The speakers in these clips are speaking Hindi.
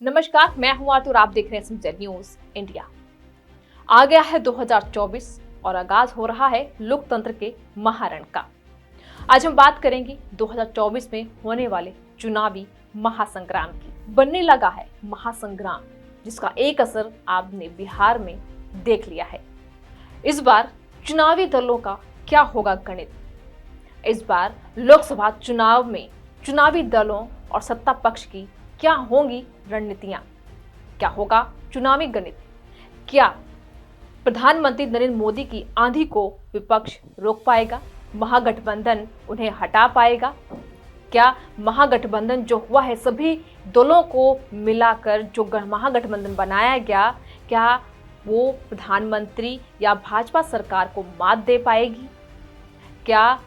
नमस्कार, मैं हूं आतुर, आप देख रहे हैं SMZ न्यूज इंडिया। आ गया है 2024 और आगाज हो रहा है लोकतंत्र के महारण का। आज हम बात करेंगे 2024 में होने वाले चुनावी महासंग्राम की। बनने लगा है महासंग्राम, जिसका एक असर आपने बिहार में देख लिया है। इस बार चुनावी दलों का क्या होगा गणित? इस बार लोकसभा चुनाव में चुनावी दलों और सत्ता पक्ष की क्या होंगी रणनीतियां? क्या होगा चुनावी गणित? क्या प्रधानमंत्री नरेंद्र मोदी की आंधी को विपक्ष रोक पाएगा? महागठबंधन उन्हें हटा पाएगा? क्या महागठबंधन जो हुआ है, सभी दलों को मिलाकर जो महागठबंधन बनाया गया, क्या वो प्रधानमंत्री या भाजपा सरकार को मात दे पाएगी? क्या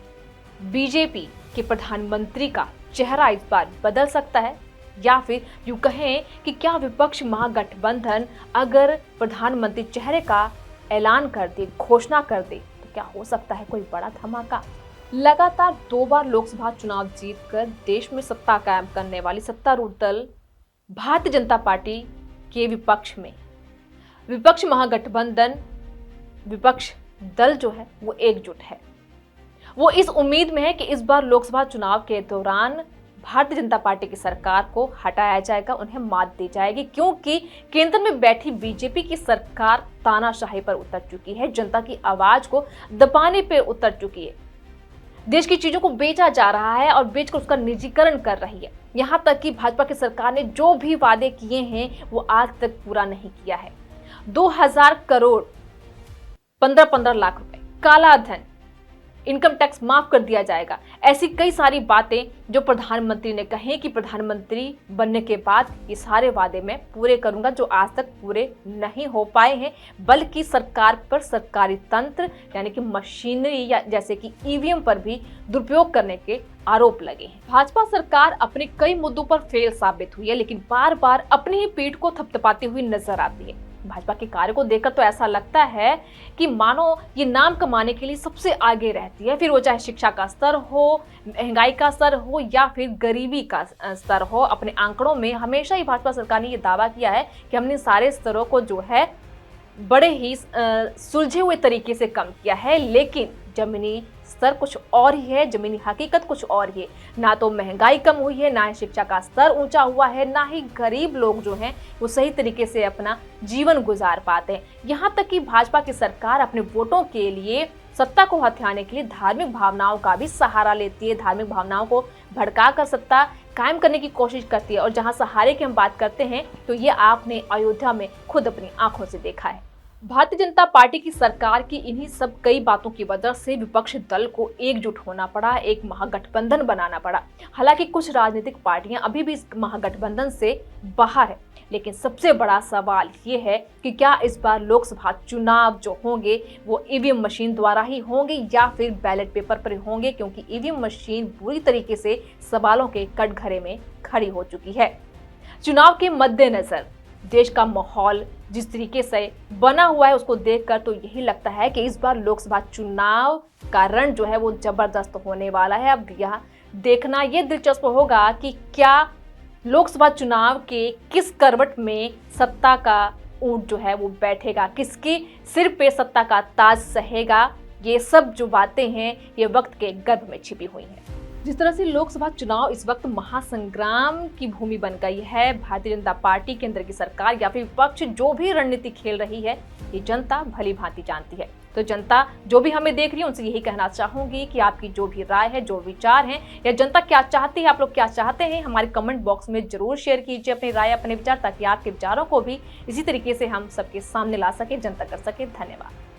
बीजेपी के प्रधानमंत्री का चेहरा इस बार बदल सकता है? या फिर यूं कहें कि क्या विपक्ष महागठबंधन अगर प्रधानमंत्री चेहरे का ऐलान कर दे, घोषणा कर दे, तो क्या हो सकता है कोई बड़ा धमाका? लगातार 2 बार लोकसभा चुनाव जीतकर देश में सत्ता कायम करने वाली सत्तारूढ़ दल भारतीय जनता पार्टी के विपक्ष में विपक्ष महागठबंधन विपक्ष दल जो है वो एकजुट है। वो इस उम्मीद में है कि इस बार लोकसभा चुनाव के दौरान भारतीय जनता पार्टी की सरकार को हटाया जाएगा, उन्हें मात दी जाएगी, क्योंकि केंद्र में बैठी बीजेपी की सरकार तानाशाही पर उतर चुकी है, जनता की आवाज को दबाने पर उतर चुकी है। देश की चीजों को बेचा जा रहा है और बेचकर उसका निजीकरण कर रही है। यहां तक कि भाजपा की सरकार ने जो भी वादे किए हैं वो आज तक पूरा नहीं किया है। 2000 करोड़ 15-15 लाख रुपए काला धन, इनकम टैक्स माफ कर दिया जाएगा, ऐसी कई सारी बातें जो प्रधानमंत्री ने कही कि प्रधानमंत्री बनने के बाद ये सारे वादे मैं पूरे करूंगा, जो आज तक पूरे नहीं हो पाए हैं, बल्कि सरकार पर सरकारी तंत्र यानी कि मशीनरी या जैसे कि ईवीएम पर भी दुरुपयोग करने के आरोप लगे हैं। भाजपा सरकार अपने कई मुद्दों पर फेल साबित हुई है, लेकिन बार बार अपनी ही पीठ को थपथपाती हुई नजर आती है। भाजपा के कार्य को देखकर तो ऐसा लगता है कि मानो ये नाम कमाने के लिए सबसे आगे रहती है, फिर वो चाहे शिक्षा का स्तर हो, महंगाई का स्तर हो या फिर गरीबी का स्तर हो। अपने आंकड़ों में हमेशा ही भाजपा सरकार ने ये दावा किया है कि हमने सारे स्तरों को जो है बड़े ही सुलझे हुए तरीके से कम किया है, लेकिन जमीनी स्तर कुछ और ही है, जमीनी हकीकत कुछ और ही है। ना तो महंगाई कम हुई है, ना ही शिक्षा का स्तर ऊंचा हुआ है, ना ही गरीब लोग जो हैं वो सही तरीके से अपना जीवन गुजार पाते हैं। यहाँ तक कि भाजपा की सरकार अपने वोटों के लिए सत्ता को हथियाने के लिए धार्मिक भावनाओं का भी सहारा लेती है, धार्मिक भावनाओं को भड़का कर सत्ता कायम करने की कोशिश करती है। और जहाँ सहारे की हम बात करते हैं तो ये आपने अयोध्या में खुद अपनी आंखों से देखा है। भारतीय जनता पार्टी की सरकार की इन्हीं सब कई बातों की वजह से विपक्षी दल को एकजुट होना पड़ा, एक महागठबंधन बनाना पड़ा। हालांकि कुछ राजनीतिक पार्टियां अभी भी इस महागठबंधन से बाहर है, लेकिन सबसे बड़ा सवाल ये है कि क्या इस बार लोकसभा चुनाव जो होंगे वो ईवीएम मशीन द्वारा ही होंगे या फिर बैलेट पेपर पर होंगे, क्योंकि ईवीएम मशीन बुरी तरीके से सवालों के कटघरे में खड़ी हो चुकी है। चुनाव के मद्देनजर देश का माहौल जिस तरीके से बना हुआ है उसको देखकर तो यही लगता है कि इस बार लोकसभा चुनाव का रण जो है वो जबरदस्त होने वाला है। अब यह देखना ये दिलचस्प होगा कि क्या लोकसभा चुनाव के किस करवट में सत्ता का ऊंट जो है वो बैठेगा, किसके सिर पे सत्ता का ताज सहेगा। ये सब जो बातें हैं ये वक्त के गर्भ में छिपी हुई हैं। जिस तरह से लोकसभा चुनाव इस वक्त महासंग्राम की भूमि बन गई है, भारतीय जनता पार्टी केंद्र की सरकार या फिर विपक्ष जो भी रणनीति खेल रही है ये जनता भली भांति जानती है। तो जनता जो भी हमें देख रही है उनसे यही कहना चाहूंगी कि आपकी जो भी राय है, जो विचार हैं, या जनता क्या चाहती है, आप लोग क्या चाहते हैं, हमारे कमेंट बॉक्स में जरूर शेयर कीजिए अपनी राय, अपने विचार, ताकि आपके विचारों को भी इसी तरीके से हम सबके सामने ला सके, जनता कर सके। धन्यवाद।